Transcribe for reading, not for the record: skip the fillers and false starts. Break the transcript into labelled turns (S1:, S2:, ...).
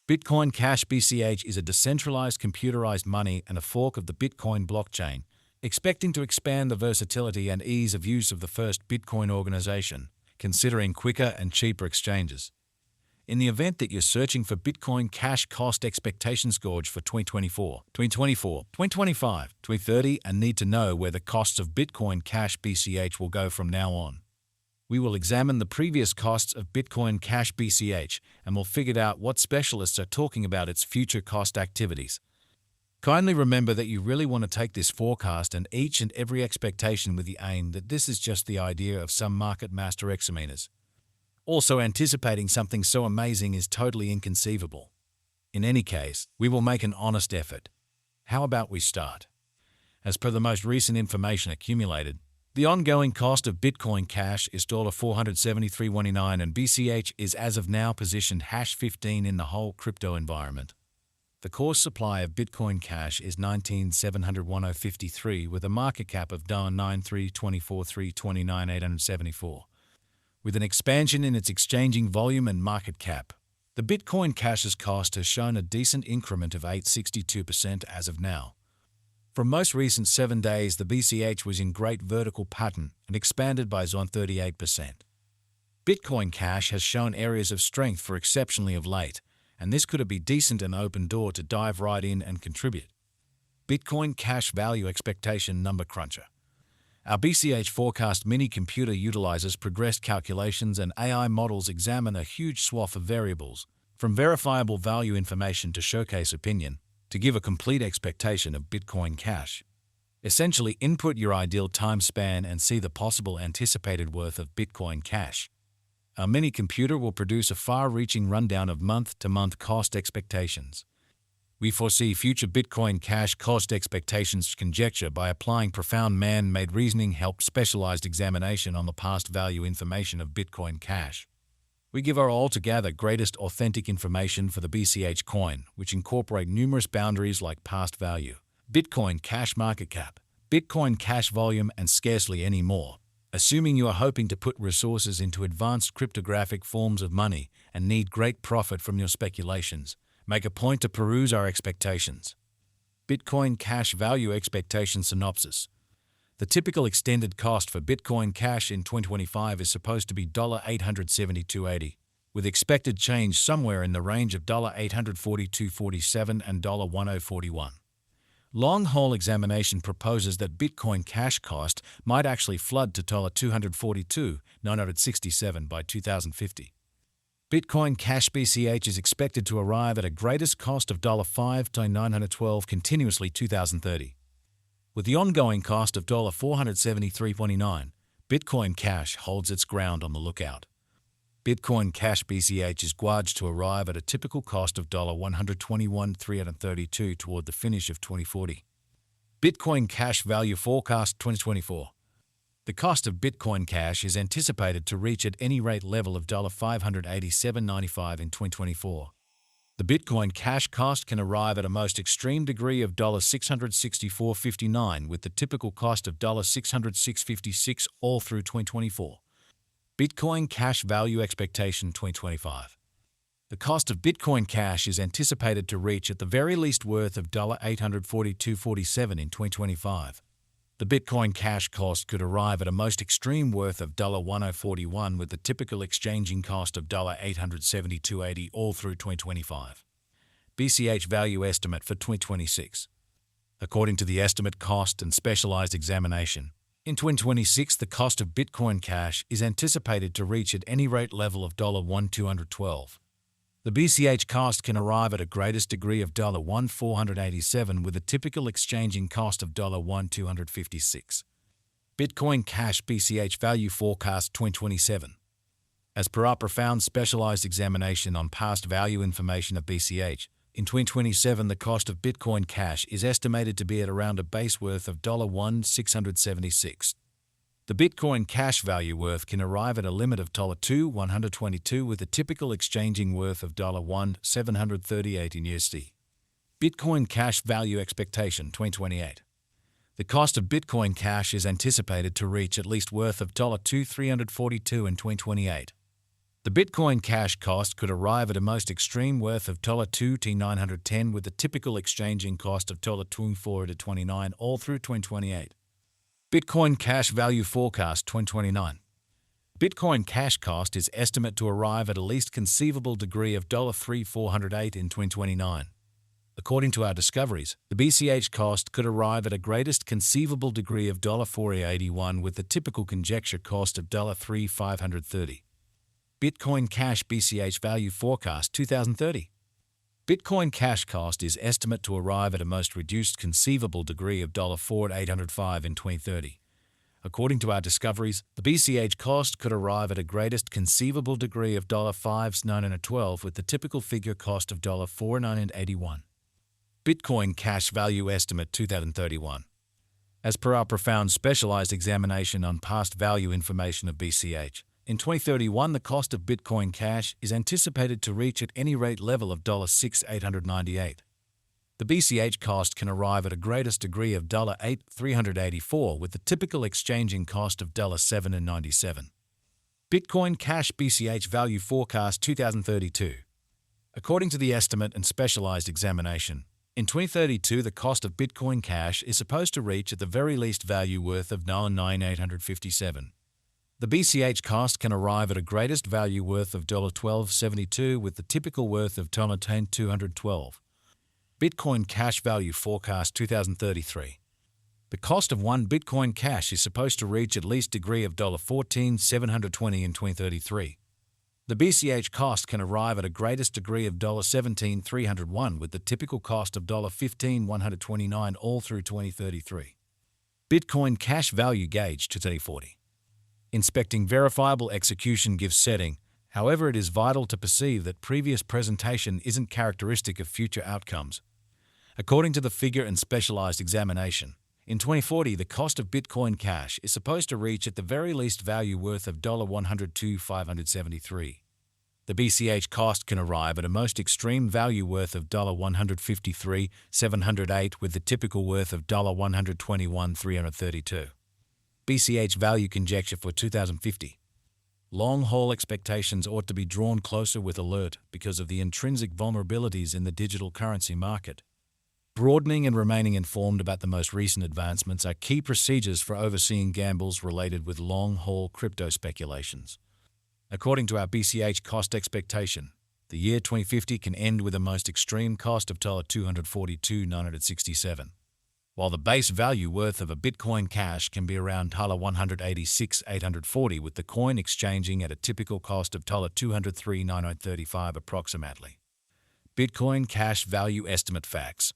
S1: Bitcoin Cash BCH is a decentralized computerized money and a fork of the Bitcoin blockchain, expecting to expand the versatility and ease of use of the first Bitcoin organization, considering quicker and cheaper exchanges. In the event that you're searching for Bitcoin Cash cost expectations gauge for 2024, 2025, 2030 and need to know where the costs of Bitcoin Cash BCH will go from now on, we will examine the previous costs of Bitcoin Cash BCH and will figure out what specialists are talking about its future cost activities. Kindly remember that you really want to take this forecast and each and every expectation with the aim that this is just the idea of some market master examiners. Also, anticipating something so amazing is totally inconceivable. In any case, we will make an honest effort. How about we start? As per the most recent information accumulated, the ongoing cost of Bitcoin Cash is $473.29 and BCH is as of now positioned #15 in the whole crypto environment. The core supply of Bitcoin Cash is 19,701.53 with a market cap of $93,24,329,874. With an expansion in its exchanging volume and market cap, the Bitcoin Cash's cost has shown a decent increment of 862% as of now. From most recent 7 days, the BCH was in great vertical pattern and expanded by 38%. Bitcoin Cash has shown areas of strength for exceptionally of late, and this could be decent and open door to dive right in and contribute. Bitcoin Cash value expectation number cruncher. Our BCH forecast mini computer utilizes progressed calculations and AI models examine a huge swath of variables, from verifiable value information to showcase opinion, to give a complete expectation of Bitcoin Cash. Essentially, input your ideal time span and see the possible anticipated worth of Bitcoin Cash. Our mini computer will produce a far-reaching rundown of month-to-month cost expectations. We foresee future Bitcoin Cash cost expectations conjecture by applying profound man-made reasoning helped specialized examination on the past value information of Bitcoin Cash. We give our altogether greatest authentic information for the BCH coin, which incorporate numerous boundaries like past value, Bitcoin Cash market cap, Bitcoin Cash volume, and scarcely any more. Assuming you are hoping to put resources into advanced cryptographic forms of money and need great profit from your speculations, make a point to peruse our expectations. Bitcoin Cash value expectation synopsis. The typical extended cost for Bitcoin Cash in 2025 is supposed to be $872.80, with expected change somewhere in the range of $842.47 and $1041. Long-haul examination proposes that Bitcoin Cash cost might actually flood to $242,967 by 2050. Bitcoin Cash BCH is expected to arrive at a greatest cost of $5,912 continuously 2030. With the ongoing cost of $473.29, Bitcoin Cash holds its ground on the lookout. Bitcoin Cash BCH is gauged to arrive at a typical cost of $121,332 toward the finish of 2040. Bitcoin Cash value forecast 2024. The cost of Bitcoin Cash is anticipated to reach at any rate level of $587.95 in 2024. The Bitcoin Cash cost can arrive at a most extreme degree of $664.59 with the typical cost of $606.56 all through 2024. Bitcoin Cash value expectation 2025. The cost of Bitcoin Cash is anticipated to reach at the very least worth of $842.47 in 2025. The Bitcoin Cash cost could arrive at a most extreme worth of $1041 with the typical exchanging cost of $872.80 all through 2025. BCH value estimate for 2026. According to the estimate cost and specialized examination, in 2026 the cost of Bitcoin Cash is anticipated to reach at any rate level of $1,212. The BCH cost can arrive at a greatest degree of $1,487 with a typical exchanging cost of $1,256. Bitcoin Cash BCH value forecast 2027. As per our profound specialized examination on past value information of BCH, in 2027 the cost of Bitcoin Cash is estimated to be at around a base worth of $1,676. The Bitcoin Cash value worth can arrive at a limit of $2,122 with a typical exchanging worth of $1,738 in USD. Bitcoin Cash value expectation 2028. The cost of Bitcoin Cash is anticipated to reach at least worth of $2,342 in 2028. The Bitcoin Cash cost could arrive at a most extreme worth of $2,910 with the typical exchanging cost of $24 to $29 all through 2028. Bitcoin Cash Value Forecast 2029. Bitcoin Cash cost is estimate to arrive at a least conceivable degree of $3,408 in 2029. According to our discoveries, the BCH cost could arrive at a greatest conceivable degree of $4,881 with the typical conjecture cost of $3,530. Bitcoin Cash BCH Value Forecast 2030. Bitcoin Cash cost is estimate to arrive at a most reduced conceivable degree of $4,805 in 2030. According to our discoveries, the BCH cost could arrive at a greatest conceivable degree of $5,912 with the typical figure cost of $4,981. Bitcoin Cash Value Estimate 2031. As per our profound specialized examination on past value information of BCH, in 2031 the cost of Bitcoin Cash is anticipated to reach at any rate level of $6,898. The BCH cost can arrive at a greatest degree of $8,384 with the typical exchanging cost of $7,97. Bitcoin Cash BCH Value Forecast 2032. According to the estimate and specialized examination, in 2032 the cost of Bitcoin Cash is supposed to reach at the very least value worth of $9,857. The BCH cost can arrive at a greatest value worth of $12.72 with the typical worth of $10,212. Bitcoin Cash Value Forecast 2033. The cost of one Bitcoin Cash is supposed to reach at least degree of $14,720 in 2033. The BCH cost can arrive at a greatest degree of $17,301 with the typical cost of $15,129 all through 2033. Bitcoin Cash Value Gauge 2040. Inspecting verifiable execution gives setting, however it is vital to perceive that previous presentation isn't characteristic of future outcomes. According to the figure and specialized examination, in 2040 the cost of Bitcoin Cash is supposed to reach at the very least value worth of $102,573. The BCH cost can arrive at a most extreme value worth of $153,708 with the typical worth of $121,332. BCH Value Conjecture for 2050. Long-haul expectations ought to be drawn closer with alert because of the intrinsic vulnerabilities in the digital currency market. Broadening and remaining informed about the most recent advancements are key procedures for overseeing gambles related with long-haul crypto speculations. According to our BCH cost expectation, the year 2050 can end with a most extreme cost of $242,967. While the base value worth of a Bitcoin Cash can be around $186,840 with the coin exchanging at a typical cost of $203,935 approximately. Bitcoin Cash Value Estimate Facts.